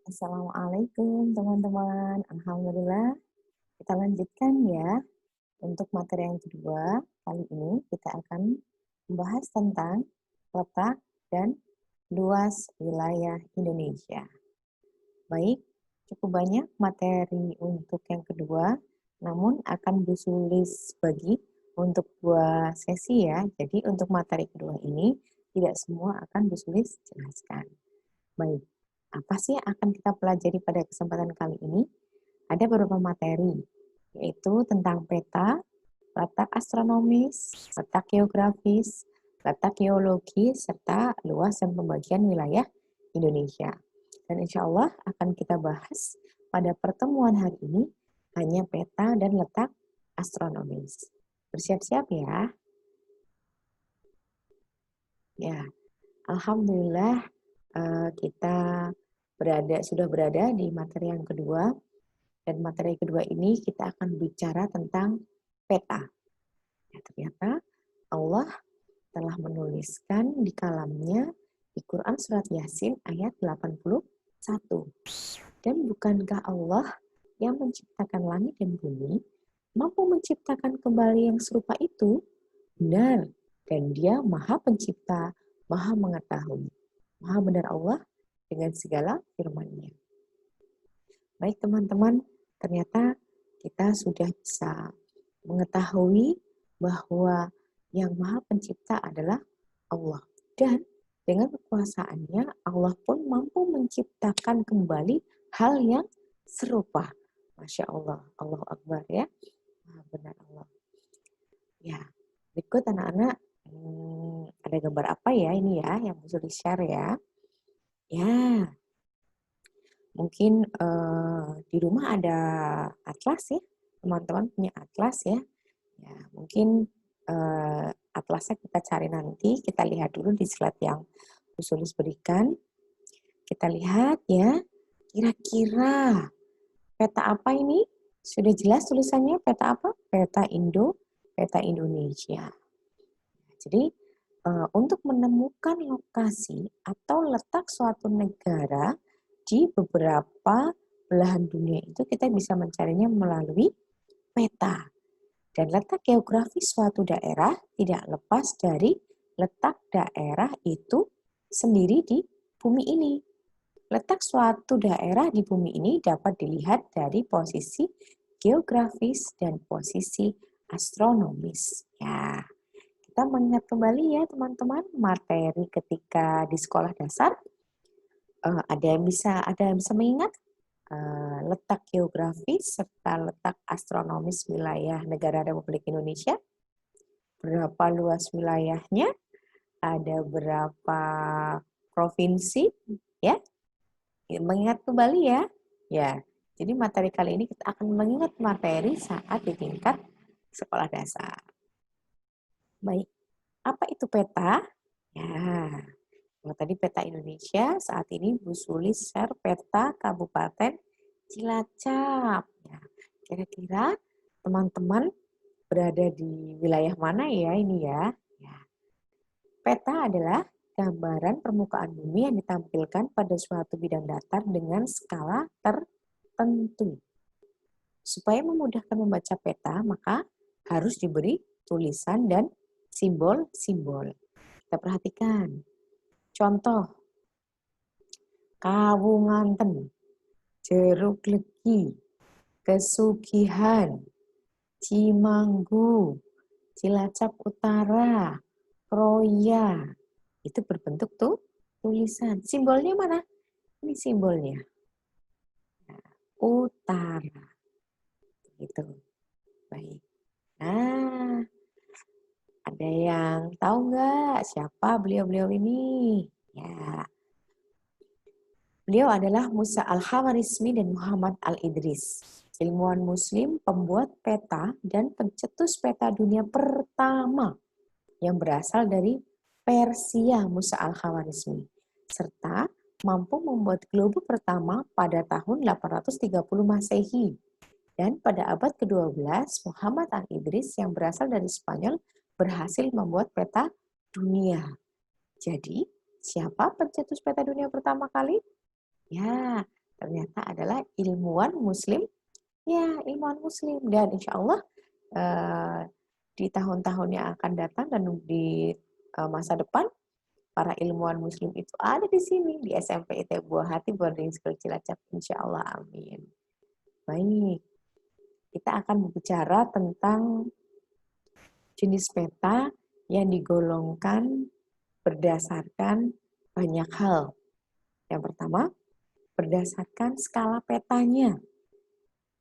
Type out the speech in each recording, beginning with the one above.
Assalamualaikum teman-teman. Alhamdulillah kita lanjutkan ya. Untuk materi yang kedua, kali ini kita akan membahas tentang letak dan luas wilayah Indonesia. Baik, cukup banyak materi untuk yang kedua, namun akan ditulis bagi untuk dua sesi ya. Jadi untuk materi kedua ini tidak semua akan ditulis jelaskan. Baik, apa sih yang akan kita pelajari pada kesempatan kali ini? Ada beberapa materi, yaitu tentang peta, letak astronomis, letak geografis, letak geologis, serta luas dan pembagian wilayah Indonesia. Dan insya Allah akan kita bahas pada pertemuan hari ini hanya peta dan letak astronomis. Bersiap-siap ya. Ya, Alhamdulillah kita sudah berada di materi yang kedua, dan materi kedua ini kita akan bicara tentang peta. Ya, ternyata Allah telah menuliskan di kalamnya di Quran Surat Yasin ayat 81. Dan bukankah Allah yang menciptakan langit dan bumi, mampu menciptakan kembali yang serupa itu? Benar, dan dia maha pencipta, maha mengetahui. Maha benar Allah dengan segala firman-Nya. Baik teman-teman, ternyata kita sudah bisa mengetahui bahwa yang maha pencipta adalah Allah. Dan dengan kekuasaannya, Allah pun mampu menciptakan kembali hal yang serupa. Masya Allah, Allahu Akbar ya. Maha benar Allah. Ya, berikut anak-anak, ada gambar apa ya ini ya yang bisa di-share ya. Ya, mungkin di rumah ada atlas ya, teman-teman punya atlas ya. Ya, mungkin atlasnya kita cari nanti, kita lihat dulu di slide yang Usulis berikan. Kita lihat ya, kira-kira peta apa ini? Sudah jelas tulisannya peta apa? Peta Indonesia. Jadi untuk menemukan lokasi atau letak suatu negara di beberapa belahan dunia itu kita bisa mencarinya melalui peta. Dan letak geografis suatu daerah tidak lepas dari letak daerah itu sendiri di bumi ini. Letak suatu daerah di bumi ini dapat dilihat dari posisi geografis dan posisi astronomis. Ya, kita mengingat kembali ya teman-teman materi ketika di sekolah dasar. Ada yang bisa mengingat letak geografis serta letak astronomis wilayah negara Republik Indonesia. Berapa luas wilayahnya? Ada berapa provinsi? Ya, mengingat kembali ya. Ya, jadi materi kali ini kita akan mengingat materi saat di tingkat sekolah dasar. Baik, apa itu peta? Ya, kalau tadi peta Indonesia, saat ini Bu Sulis share peta Kabupaten Cilacap. Ya, kira-kira teman-teman berada di wilayah mana ya ini ya? Ya. Peta adalah gambaran permukaan bumi yang ditampilkan pada suatu bidang datar dengan skala tertentu. Supaya memudahkan membaca peta, maka harus diberi tulisan dan simbol-simbol. Kita perhatikan. Contoh, Kawunganten, Jeruk Legi, Kesugihan, Cimanggu, Cilacap Utara, Kroya. Itu berbentuk tulisan. Simbolnya mana? Ini simbolnya. Nah, utara. Gitu. Baik. Nah, ada yang tahu nggak siapa beliau-beliau ini? Ya, beliau adalah Musa Al-Khawarizmi dan Muhammad Al-Idris, ilmuwan muslim, pembuat peta, dan pencetus peta dunia pertama yang berasal dari Persia, Musa Al-Khawarizmi, serta mampu membuat globe pertama pada tahun 830 Masehi. Dan pada abad ke-12, Muhammad Al-Idris yang berasal dari Spanyol berhasil membuat peta dunia. Jadi, siapa pencetus peta dunia pertama kali? Ya, Ternyata adalah ilmuwan muslim. Ya, ilmuwan muslim. Dan insya Allah di tahun-tahun yang akan datang dan di masa depan, para ilmuwan muslim itu ada di sini, di SMP IT Buah Hati Boarding School Cilacap. Insya Allah, amin. Baik, kita akan berbicara tentang jenis peta yang digolongkan berdasarkan banyak hal. Yang pertama, berdasarkan skala petanya.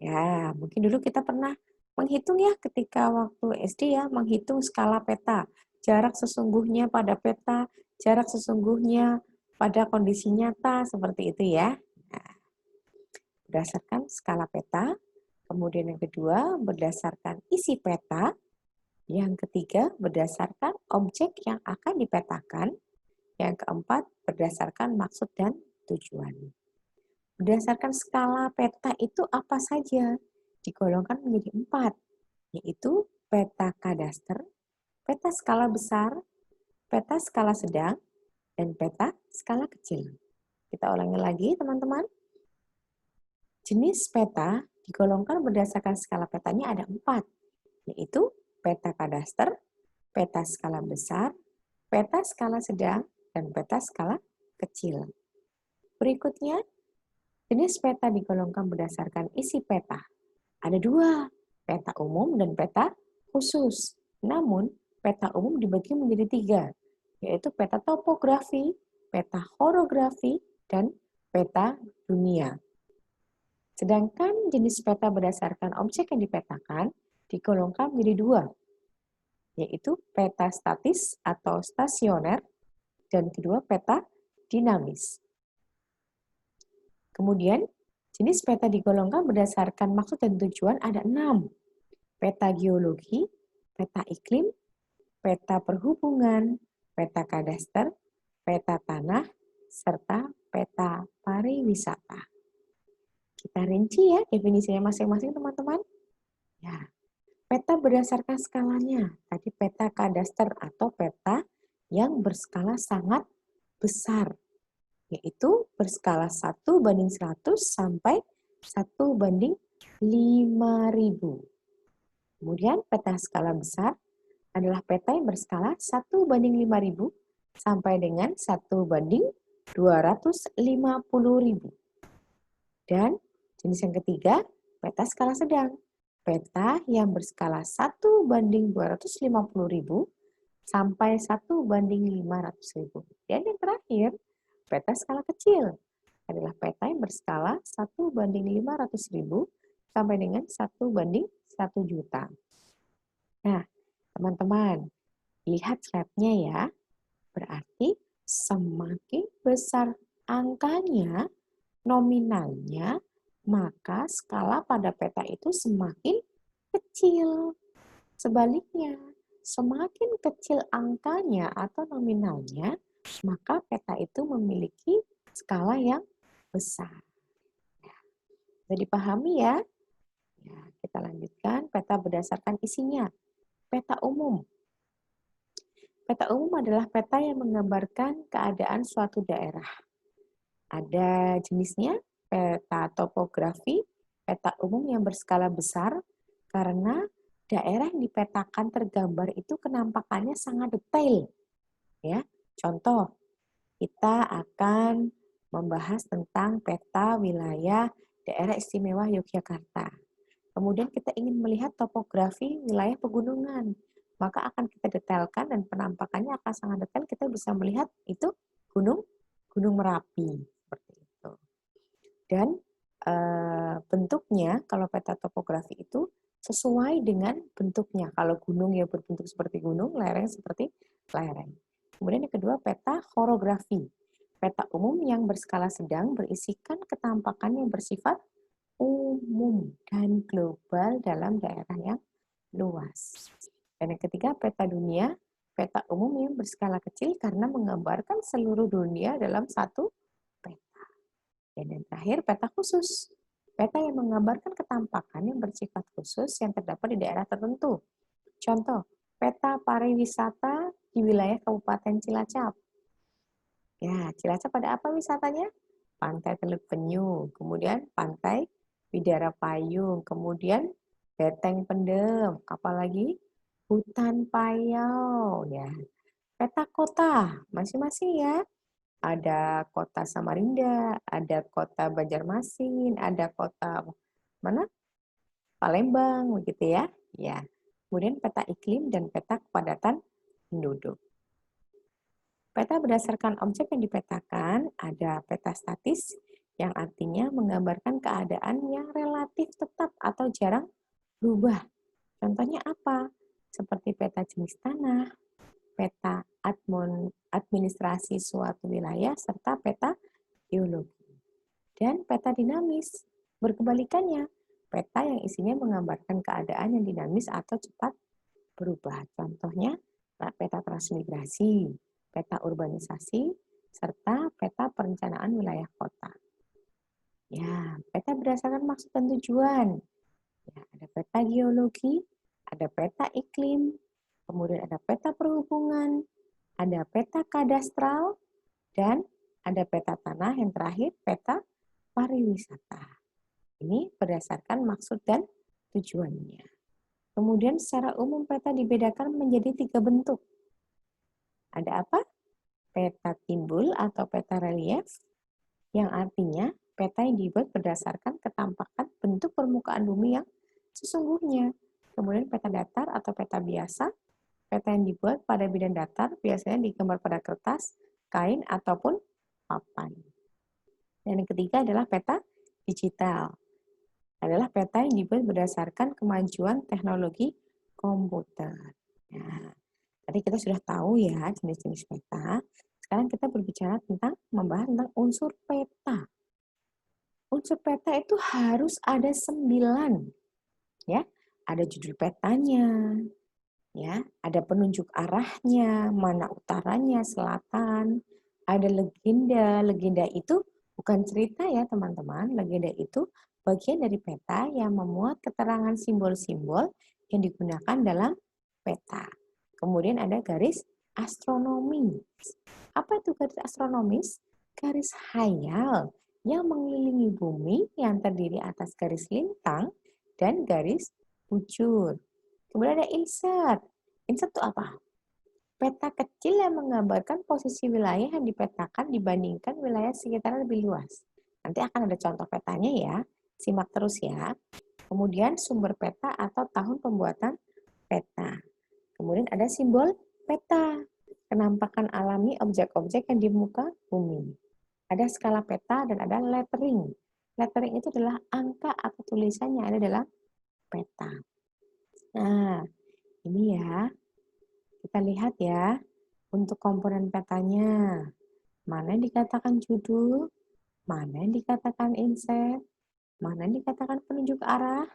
Ya, mungkin dulu kita pernah menghitung ya ketika waktu SD ya, menghitung skala peta. Jarak sesungguhnya pada peta, jarak sesungguhnya pada kondisi nyata, seperti itu ya. Nah, berdasarkan skala peta. Kemudian yang kedua, berdasarkan isi peta. Yang ketiga, berdasarkan objek yang akan dipetakan. Yang keempat, berdasarkan maksud dan tujuan. Berdasarkan skala peta itu apa saja? Digolongkan menjadi 4, yaitu peta kadaster, peta skala besar, peta skala sedang, dan peta skala kecil. Kita ulangi lagi, teman-teman. Jenis peta digolongkan berdasarkan skala petanya ada 4, yaitu peta kadaster, peta skala besar, peta skala sedang, dan peta skala kecil. Berikutnya, jenis peta digolongkan berdasarkan isi peta. Ada 2, peta umum dan peta khusus. Namun, peta umum dibagi menjadi 3, yaitu peta topografi, peta horografi, dan peta dunia. Sedangkan jenis peta berdasarkan objek yang dipetakan digolongkan menjadi 2, yaitu peta statis atau stasioner, dan kedua peta dinamis. Kemudian, jenis peta digolongkan berdasarkan maksud dan tujuan ada 6. Peta geologi, peta iklim, peta perhubungan, peta kadaster, peta tanah, serta peta pariwisata. Kita rinci ya definisinya masing-masing, teman-teman. Ya, peta berdasarkan skalanya. Tadi peta kadaster atau peta yang berskala sangat besar, yaitu berskala 1:100 sampai 1:5000. Kemudian peta skala besar adalah peta yang berskala 1:5000 sampai dengan 1:250.000. Dan jenis yang ketiga, peta skala sedang. Peta yang berskala 1:250.000 sampai 1:500.000. Dan yang terakhir, peta skala kecil adalah peta yang berskala 1:500.000 sampai dengan 1:1 juta. Nah, teman-teman, lihat slide-nya ya. Berarti semakin besar angkanya, nominalnya, maka skala pada peta itu semakin kecil. Sebaliknya, semakin kecil angkanya atau nominalnya, maka peta itu memiliki skala yang besar. Bisa dipahami ya? Ya, kita lanjutkan peta berdasarkan isinya. Peta umum. Peta umum adalah peta yang menggambarkan keadaan suatu daerah. Ada jenisnya, peta topografi, peta umum yang berskala besar, karena daerah yang dipetakan tergambar itu kenampakannya sangat detail. Ya, contoh, kita akan membahas tentang peta wilayah daerah istimewa Yogyakarta. Kemudian kita ingin melihat topografi wilayah pegunungan, maka akan kita detailkan dan penampakannya akan sangat detail. Kita bisa melihat itu Gunung Merapi seperti itu. Dan bentuknya kalau peta topografi itu sesuai dengan bentuknya. Kalau gunung ya berbentuk seperti gunung, lereng seperti lereng. Kemudian yang kedua, peta horografi. Peta umum yang berskala sedang berisikan ketampakan yang bersifat umum dan global dalam daerah yang luas. Dan yang ketiga, peta dunia. Peta umum yang berskala kecil karena menggambarkan seluruh dunia dalam satu peta. Dan yang terakhir, peta khusus. Peta yang menggambarkan ketampakan yang bersifat khusus yang terdapat di daerah tertentu. Contoh, peta pariwisata di wilayah Kabupaten Cilacap. Ya, Cilacap pada apa wisatanya? Pantai Teluk Penyu, kemudian Pantai Bidara Payung, kemudian Beteng Pendem, apalagi Hutan Payau, ya. Peta kota masing-masing ya. Ada kota Samarinda, ada kota Banjarmasin, ada kota mana? Palembang, begitu ya. Ya. Kemudian peta iklim dan peta kepadatan penduduk. Peta berdasarkan objek yang dipetakan, ada peta statis yang artinya menggambarkan keadaan yang relatif tetap atau jarang berubah. Contohnya apa? Seperti peta jenis tanah, peta administrasi suatu wilayah, serta peta geologi. Dan peta dinamis, berkebalikannya, peta yang isinya menggambarkan keadaan yang dinamis atau cepat berubah. Contohnya, peta transmigrasi, peta urbanisasi, serta peta perencanaan wilayah kota. Ya, peta berdasarkan maksud dan tujuan. Ya, ada peta geologi, ada peta iklim, kemudian ada peta perhubungan, ada peta kadastral, dan ada peta tanah, yang terakhir peta pariwisata. Ini berdasarkan maksud dan tujuannya. Kemudian secara umum peta dibedakan menjadi 3 bentuk. Ada apa? Peta timbul atau peta relief, yang artinya peta yang dibuat berdasarkan ketampakan bentuk permukaan bumi yang sesungguhnya. Kemudian peta datar atau peta biasa, peta yang dibuat pada bidang datar, biasanya digambar pada kertas, kain, ataupun papan. Dan yang ketiga adalah peta digital. Adalah peta yang dibuat berdasarkan kemajuan teknologi komputer. Nah, tadi kita sudah tahu ya jenis-jenis peta. Sekarang kita berbicara tentang membahas tentang unsur peta. Unsur peta itu harus ada 9, ya. Ada judul petanya, ya. Ada penunjuk arahnya, mana utaranya, selatan. Ada legenda. Legenda itu bukan cerita ya teman-teman. Legenda itu bagian dari peta yang memuat keterangan simbol-simbol yang digunakan dalam peta. Kemudian ada garis astronomis. Apa itu garis astronomis? Garis hayal yang mengelilingi bumi yang terdiri atas garis lintang dan garis bujur. Kemudian ada insert. Insert itu apa? Peta kecil yang menggambarkan posisi wilayah yang dipetakan dibandingkan wilayah sekitar lebih luas. Nanti akan ada contoh petanya ya. Simak terus ya. Kemudian sumber peta atau tahun pembuatan peta. Kemudian ada simbol peta, penampakan alami objek-objek yang di muka bumi. Ada skala peta dan ada lettering. Lettering itu adalah angka atau tulisan yang ada dalam peta. Nah, ini ya, kita lihat ya, untuk komponen petanya. Mana yang dikatakan judul, mana yang dikatakan insert, mana yang dikatakan penunjuk arah,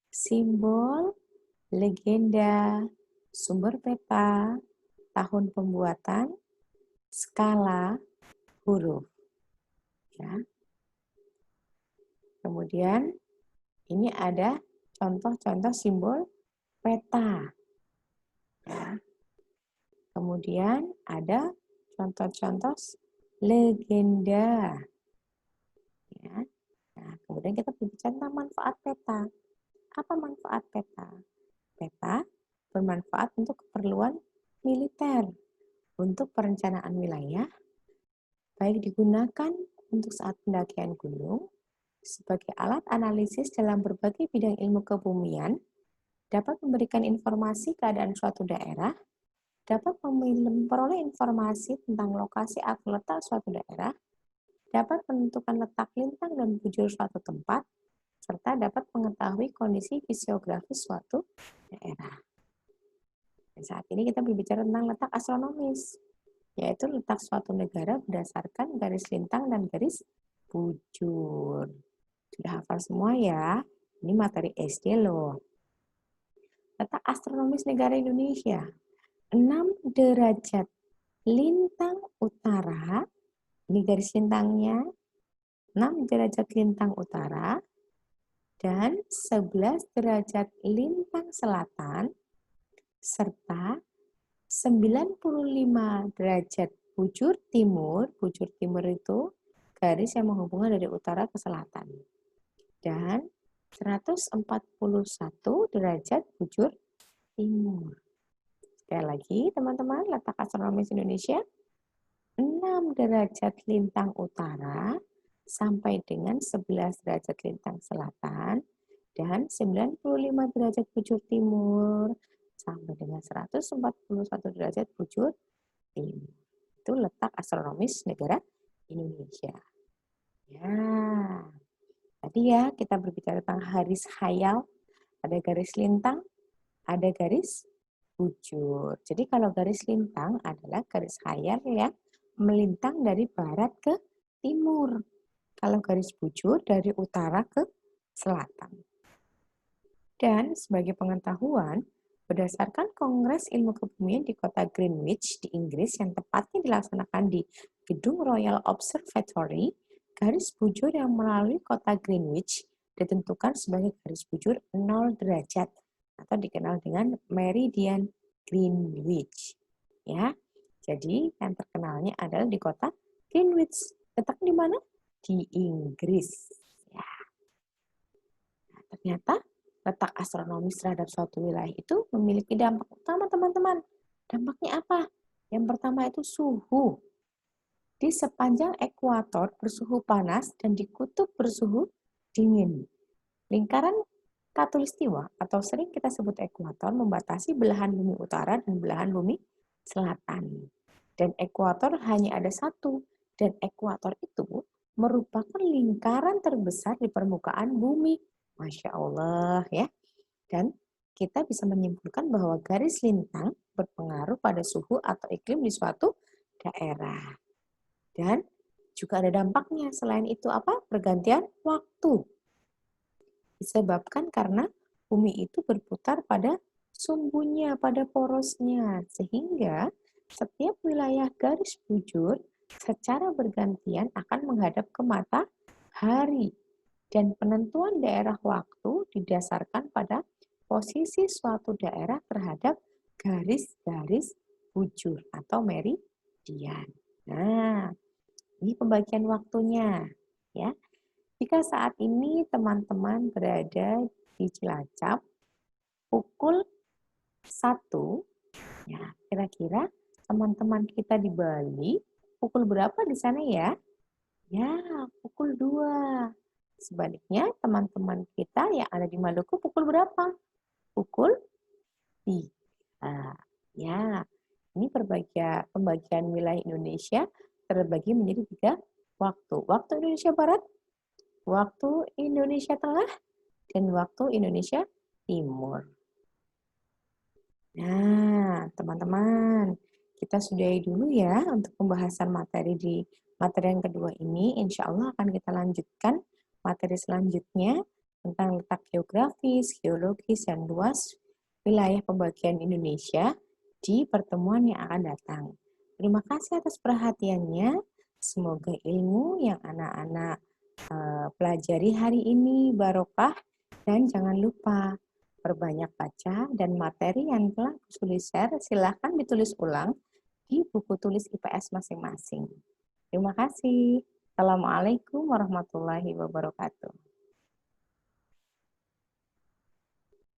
simbol, legenda, sumber peta, tahun pembuatan, skala, huruf. Ya. Kemudian ini ada contoh-contoh simbol peta. Ya. Kemudian ada contoh-contoh legenda. Ya. Nah, kemudian kita berbicara tentang manfaat peta. Apa manfaat peta? Peta bermanfaat untuk keperluan militer, untuk perencanaan wilayah, baik digunakan untuk saat pendakian gunung, sebagai alat analisis dalam berbagai bidang ilmu kebumian, dapat memberikan informasi keadaan suatu daerah, dapat memperoleh informasi tentang lokasi atau letak suatu daerah, dapat menentukan letak lintang dan bujur suatu tempat, serta dapat mengetahui kondisi fisiografis suatu daerah. Dan saat ini kita berbicara tentang letak astronomis, yaitu letak suatu negara berdasarkan garis lintang dan garis bujur. Sudah hafal semua ya? Ini materi SD loh. Letak astronomis negara Indonesia. 6 derajat lintang utara, ini garis lintangnya, 6 derajat lintang utara, dan 11 derajat lintang selatan, serta 95 derajat bujur timur itu garis yang menghubungkan dari utara ke selatan. Dan 141 derajat bujur timur. Sekali lagi, teman-teman, letak astronomis Indonesia 6 derajat lintang utara sampai dengan 11 derajat lintang selatan dan 95 derajat bujur timur sampai dengan 141 derajat bujur timur. Itu letak astronomis negara Indonesia. Ya, tadi ya kita berbicara tentang garis khayal, ada garis lintang, ada garis bujur. Jadi kalau garis lintang adalah garis khayal yang melintang dari barat ke timur. Kalau garis bujur dari utara ke selatan. Dan sebagai pengetahuan, berdasarkan Kongres Ilmu Kebumian di kota Greenwich di Inggris yang tepatnya dilaksanakan di Gedung Royal Observatory, garis bujur yang melalui kota Greenwich ditentukan sebagai garis bujur 0 derajat atau dikenal dengan meridian Greenwich. Ya, jadi yang terkenalnya adalah di kota Greenwich. Letaknya di mana? Di Inggris. Ya. Nah, ternyata letak astronomis terhadap suatu wilayah itu memiliki dampak utama, teman-teman. Dampaknya apa? Yang pertama itu suhu. Di sepanjang ekuator bersuhu panas dan di kutub bersuhu dingin. Lingkaran khatulistiwa atau sering kita sebut ekuator membatasi belahan bumi utara dan belahan bumi selatan. Dan ekuator hanya ada satu. Dan ekuator itu merupakan lingkaran terbesar di permukaan bumi. Masya Allah ya. Dan kita bisa menyimpulkan bahwa garis lintang berpengaruh pada suhu atau iklim di suatu daerah. Dan juga ada dampaknya. Selain itu apa? Pergantian waktu. Disebabkan karena bumi itu berputar pada sumbunya, pada porosnya. Sehingga setiap wilayah garis bujur secara bergantian akan menghadap ke matahari. Dan penentuan daerah waktu didasarkan pada posisi suatu daerah terhadap garis-garis bujur atau meridian. Nah, ini pembagian waktunya, ya. Jika saat ini teman-teman berada di Cilacap pukul 1, ya, kira-kira teman-teman kita di Bali pukul berapa di sana ya? Ya, pukul 2. Sebaliknya, teman-teman kita yang ada di Maluku pukul berapa? Pukul 3. Ya, ini pembagian wilayah Indonesia terbagi menjadi 3 waktu. Waktu Indonesia Barat, waktu Indonesia Tengah, dan waktu Indonesia Timur. Nah, teman-teman, kita sudahi dulu ya untuk pembahasan materi di materi yang kedua ini. Insya Allah akan kita lanjutkan materi selanjutnya tentang letak geografis, geologis, dan luas wilayah pembagian Indonesia di pertemuan yang akan datang. Terima kasih atas perhatiannya. Semoga ilmu yang anak-anak pelajari hari ini barokah, dan jangan lupa perbanyak baca dan materi yang telah ditulis share silahkan ditulis ulang di buku tulis IPS masing-masing. Terima kasih. Assalamualaikum warahmatullahi wabarakatuh.